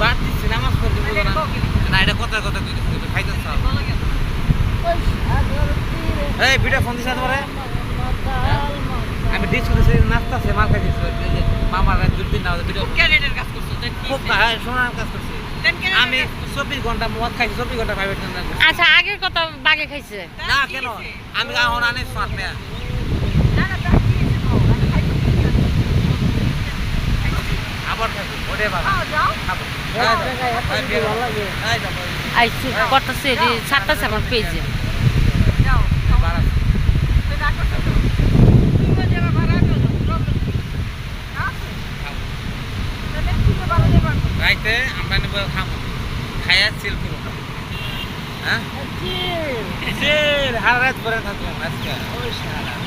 বাদ দিচ্ছি নামাজ পড়তে বলো না এটা কথা কথা কইতেছি খাইতে চাও এই ভিডিও ফোন দিছ তোমারে আমি ডিস করেছি নাস্তা আছে মাল খাই দিছি মামার রাত 2 দিন না ভিডিও ক্যারেটের কাজ করছো খুব না সোনার কাজ করছি আমি 24 ঘন্টা মদ খাইছি 24 ঘন্টা প্রাইভেট না আচ্ছা আগের কথা বাগে খাইছে না কেন আমি এখন আনি স্মার্ট না আবার খাবো ওরে বাবা খাবো আইসি করতেছে ছাড়তেছে আমার পেজে রাইতে আমরা নেব খাবো খাইয়া চিল করবো হ্যাঁ চিল হার রাত করে থাকবো আজকে ওই শালা